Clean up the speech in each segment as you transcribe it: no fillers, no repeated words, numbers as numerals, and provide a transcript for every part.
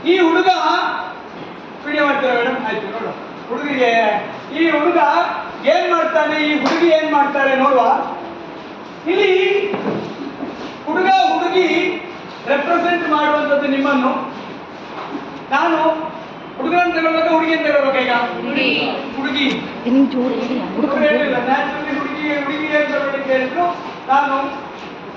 ಈ ಹುಡುಗ ವಿಡಿಯೋ ಮಾಡ್ತಾರೆ ಮೇಡಮ್, ಆಯ್ತು ನೋಡುವ. ಹುಡುಗಿಗೆ ಈ ಹುಡುಗ ಏನ್ ಮಾಡ್ತಾನೆ, ಈ ಹುಡುಗಿ ಏನ್ ಮಾಡ್ತಾರೆ ನೋಡುವ. ಇಲ್ಲಿ ಹುಡುಗ ಹುಡುಗಿ ರೆಪ್ರೆಸೆಂಟ್ ಮಾಡುವಂಥದ್ದು ನಿಮ್ಮನ್ನು. ನಾನು ಹುಡುಗನ ತಗೊಳ್ಬೇಕಾ ಹುಡುಗಿ ಅಂತ ತಗೊಳ್ಬೇಕಾ? ಈಗ ಹುಡುಗಿ ಹೇಳಿಲ್ಲ, ನ್ಯಾಚುರಲಿ ಹುಡುಗಿ ಅಂತ ಹೇಳಿದ್ರು. ನಾನು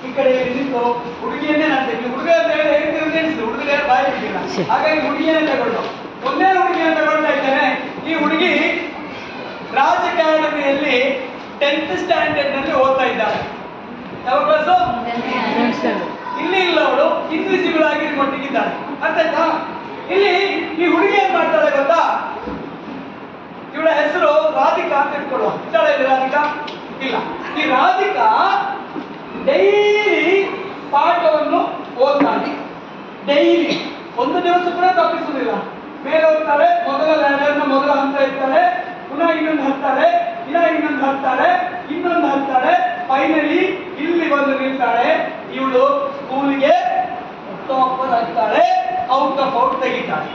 ಈ ಕಡೆ ನಿಂತು ಹುಡುಗಿಯನ್ನೇ ನಾನು ತೆಗೆದು ಹುಡುಗ ಅಂತ ಹೇಳಿದ್ರೆ ಎಣಿಸಿದ್ರು, ಹುಡುಗ ಬಾಯಿ ಬಿಟ್ಟಿಲ್ಲ, ಹಾಗಾಗಿ ಹುಡುಗಿಯನ್ನೇ ತಗೊಂಡು ಒಂದೇ ಹುಡುಗಿಯನ್ನು ತಗೊಳ್ತಾ ಇದ್ದೇನೆ. ಈ ಹುಡುಗಿ ರಾಜ್ ಅಕಾಡೆಮಿಯಲ್ಲಿ 10th ಸ್ಟ್ಯಾಂಡರ್ಡ್ ನಲ್ಲಿ ಓದ್ತಾ ಇದ್ದಾಳೆ. ಯಾವ ಕ್ಲಾಸು? ಇಲ್ಲಿ ಇಲ್ಲ, ಅವಳು ಇನ್ವಿಸಿಬಲ್ ಆಗಿ ಮಟ್ಟಿಗಿದ್ದಾಳೆ. ಅರ್ಥ ಆಯ್ತಾ? ಇಲ್ಲಿ ಈ ಹುಡುಗಿ ಏನ್ ಮಾಡ್ತಾಳೆ ಗೊತ್ತಾ? ಇವಳ ಹೆಸರು ರಾಧಿಕಾ ಅಂತ ಇಟ್ಕೊಳ್ಳುವ. ಇದ್ದಾಳೆ ಇಲ್ಲಿ ರಾಧಿಕಾ? ಇಲ್ಲ. ಈ ರಾಧಿಕಾ ಡೈಲಿ ಪಾಠವನ್ನು ಓದ್ತಾಳೆ. ಡೈಲಿ ಒಂದು ದಿವಸ ಕೂಡ ತಪ್ಪಿಸುವುದಿಲ್ಲ. ಮೇಲೆ ಹೋಗ್ತಾಳೆ, ಮೊದಲ ಲ್ಯಾಡರ್ನ ಮೊದಲ ಹಂತ ಇರ್ತಾಳೆ, ಪುನಃ ಇನ್ನೊಂದು ಹತ್ತಾಳೆ, ಇನ್ನೊಂದು ಹತ್ತಾಳೆ, ಇನ್ನೊಂದು ಹತ್ತಾಳೆ, ಫೈನಲಿ ಇಲ್ಲಿ ಬಂದು ನಿಲ್ತಾಳೆ. ಇವಳು ಸ್ಕೂಲಿಗೆ ಟಾಪರ್ ಆಗ್ತಾಳೆ, ಔಟ್ ಆಫ್ ಔಟ್ ತೆಗಿತಾಳೆ.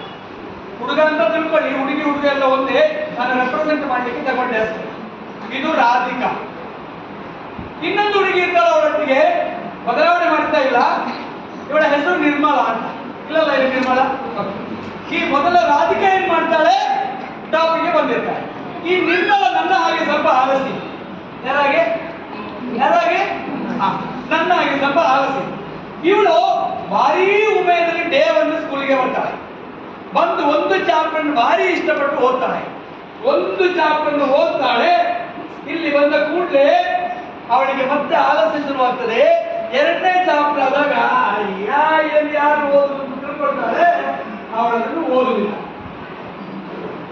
ಹುಡುಗ ಅಂತ ತಿಳ್ಕೊಳ್ಳಿ, ಹುಡುಗಿ ಹುಡುಗ ಎಲ್ಲ ಒಂದೇ, ನಾನು ರೆಪ್ರೆಸೆಂಟ್ ಮಾಡ್ಲಿಕ್ಕೆ ತಗೊಂಡೆ ಅಷ್ಟೇ. ಇದು ರಾಧಿಕಾ. ಇನ್ನೊಂದು ಹುಡುಗಿ ಇರ್ತಾಳೆ, ಅವರೊಟ್ಟಿಗೆ ಬದಲಾವಣೆ ಮಾಡ್ತಾ ಇಲ್ಲ. ಇವಳ ಹೆಸರು ನಿರ್ಮಲಾ ಅಂತ. ಇಲ್ಲಲ್ಲ, ಇದು ನಿರ್ಮಲಾ. ಈ ಮೊದಲ ರಾಧಿಕಾ ಏನ್ ಮಾಡ್ತಾಳೆ, ಟಾಪಿಗೆ ಬಂದಿರ್ತಾಳೆ. ಈ ನಿರ್ಮಲ ನನ್ನ ಹಾಗೆ ಸ್ವಲ್ಪ ಆಲಸಿ. ಯಾರಾಗೆ? ನನ್ನ ಹಾಗೆ ಸ್ವಲ್ಪ ಆಲಸಿ. ಇವಳು ಭಾರಿ ಉಮೇದಲ್ಲಿ ಡೇ ಒಂದು ಸ್ಕೂಲಿಗೆ ಬರ್ತಾಳೆ. ಬಂದು ಒಂದು ಚಾಪ್ಟರ್ ಭಾರಿ ಇಷ್ಟಪಟ್ಟು ಓದ್ತಾಳೆ. ಒಂದು ಚಾಪ್ಟರ್ ಓದ್ತಾಳೆ. ಇಲ್ಲಿ ಬಂದ ಕೂಡಲೇ ಅವಳಿಗೆ ಮತ್ತೆ ಆಲಸ್ಯ ಶುರುವಾಗ್ತದೆ. ಎರಡನೇ ಚಾಪ್ಟರ್ ಆದಾಗ ಇಲ್ಲಿ ಯಾರು ಓದುದು ಅಂತ ತಿಳ್ಕೊಳ್ತಾಳೆ. ಅವಳನ್ನು ಓದುವುದಿಲ್ಲ.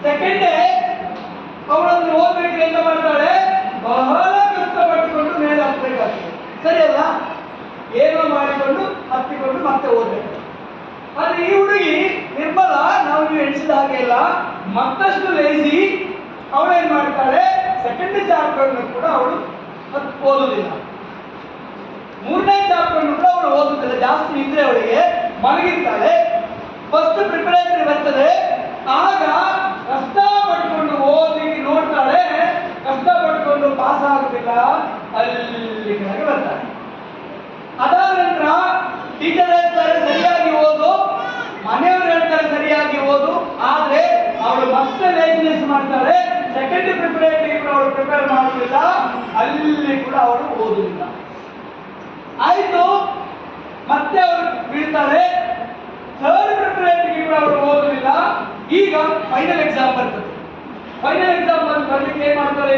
ಸೆಕೆಂಡ್ ಡೇ ಅವಳನ್ನು ಓದಬೇಕಿದ್ರೆ ಎಂತ ಮಾಡ್ತಾಳೆ, ಬಹಳ ಕಷ್ಟಪಟ್ಟುಕೊಂಡು ಮೇಲೆ ಹತ್ತಬೇಕಾಗ್ತದೆ. ಸರಿಯಲ್ಲ? ಏನೋ ಮಾಡಿಕೊಂಡು ಹತ್ತಿಕೊಂಡು ಮತ್ತೆ ಓದಬೇಕು. ಆದ್ರೆ ಈ ಹುಡುಗಿ ನಿರ್ಮಲಾ, ನಾವು ನೀವು ಎಣಿಸಿದ ಹಾಗೆ ಇಲ್ಲ, ಮತ್ತಷ್ಟು ಲೇಸಿ. ಅವಳೇನ್ ಮಾಡ್ತಾಳೆ, ಸೆಕೆಂಡ್ ಚಾಪ್ಟರ್ ಕೂಡ ಅವಳು ಓದುವುದಿಲ್ಲ. ಮೂರನೇ ಚಾಪ್ಟರ್ ಕೂಡ ಅವಳು ಓದುತ್ತಿಲ್ಲ. ಜಾಸ್ತಿ ನಿದ್ರೆ ಅವಳಿಗೆ ಮಲಗಿರ್ತಾಳೆ. ಫಸ್ಟ್ ಪ್ರಿಪರೇಟರಿ ಬರ್ತದೆ, ಆಗ ಕಷ್ಟಪಟ್ಟುಕೊಂಡು ಓದಲಿಕ್ಕೆ ನೋಡ್ತಾಳೆ. ಕಷ್ಟಪಟ್ಟುಕೊಂಡು ಪಾಸ್ ಆಗುದಿಲ್ಲ, ಅಲ್ಲಿ ಕೆಳಗೆ ಬರ್ತಾಳೆ. ಅದಾದ ನಂತರ ಟೀಚರ್ ಹೇಳ್ತಾರೆ ಸರಿಯಾಗಿ ಓದು, ಮನೆಯವರು ಹೇಳ್ತಾರೆ ಸರಿಯಾಗಿ ಓದು. ಆದ್ರೆ ಅವಳು ಮತ್ತೆ ಲೇಜಿನೆಸ್ ಮಾಡ್ತಾಳೆ. ಸೆಕೆಂಡ್ ಪ್ರಿಪರೇಟರಿ ಕೂಡ ಅವಳು ಪ್ರಿಪೇರ್ ಮಾಡುವುದಿಲ್ಲ, ಅಲ್ಲಿ ಕೂಡ ಅವಳು ಓದುವುದಿಲ್ಲ. ಆಯ್ತು, ಮತ್ತೆ ಅವಳು ಬೀಳ್ತಾಳೆ. ಥರ್ಡ್ ಪ್ರಿಪರೇಟರಿ ಕೂಡ ಅವಳು ಓದುವುದಿಲ್ಲ. ಈಗ ಫೈನಲ್ ಎಕ್ಸಾಮ್ ಬರ್ತದೆ. ಫೈನಲ್ ಎಕ್ಸಾಮ್ ಬರ್ಲಿಕ್ಕೆ ಏನ್ ಮಾಡ್ತಾರೆ,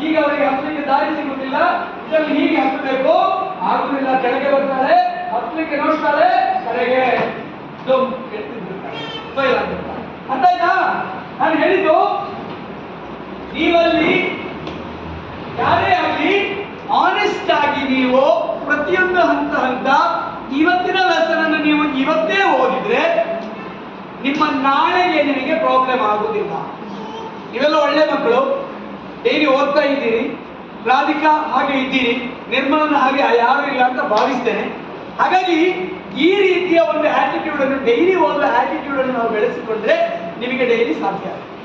ಈಗ ಅವರಿಗೆ ಹತ್ತಲಿಕ್ಕೆ ದಾರಿ ಸಿಗುತ್ತಿಲ್ಲ. ಇದರಲ್ಲಿ ಹೀಗೆ ಹತ್ತಬೇಕು, ಆಗುದಿಲ್ಲ, ಕೆಳಗೆ ಬರ್ತಾಳೆ. ಹತ್ತಲಿಕ್ಕೆ ನೋಡ್ತಾಳೆ, ಕೆಳಗೆ ಫೈಲ್ ಆಗಿರ್ತಾಳೆ. ಅರ್ಥ ಆಯ್ತಾ? ನಾನು ಹೇಳಿದ್ದು, ನೀವಲ್ಲಿ ಯಾರೇ ಆಗಲಿ ಆನೆಸ್ಟ್ ಆಗಿ ನೀವು ಪ್ರತಿಯೊಂದು ಹಂತ ಇವತ್ತಿನ ಲೆಸನ್ ಅನ್ನು ನೀವು ಇವತ್ತೇ ಓದಿದ್ರೆ ನಿಮ್ಮ ನಾಳೆಗೆ ನಿಮಗೆ ಪ್ರಾಬ್ಲಮ್ ಆಗುವುದಿಲ್ಲ. ನೀವೆಲ್ಲ ಒಳ್ಳೆ ಮಕ್ಕಳು, ಡೈಲಿ ಓದ್ತಾ ಇದ್ದೀರಿ. ರಾಧಿಕಾ ಹಾಗೆ ಇದ್ದೀರಿ, ನಿರ್ಮಲನ ಹಾಗೆ ಯಾರು ಇಲ್ಲ ಅಂತ ಭಾವಿಸ್ತೇನೆ. ಹಾಗಾಗಿ ಈ ರೀತಿಯ ಒಂದು ಆಟಿಟ್ಯೂಡ್ ಅನ್ನು, ಡೈಲಿ ಓದುವ ಆಟಿಟ್ಯೂಡ್ ಅನ್ನು ನಾವು ಬೆಳೆಸಿಕೊಂಡ್ರೆ ನಿಮಗೆ ಡೈಲಿ ಸಾಧ್ಯ ಆಗುತ್ತೆ.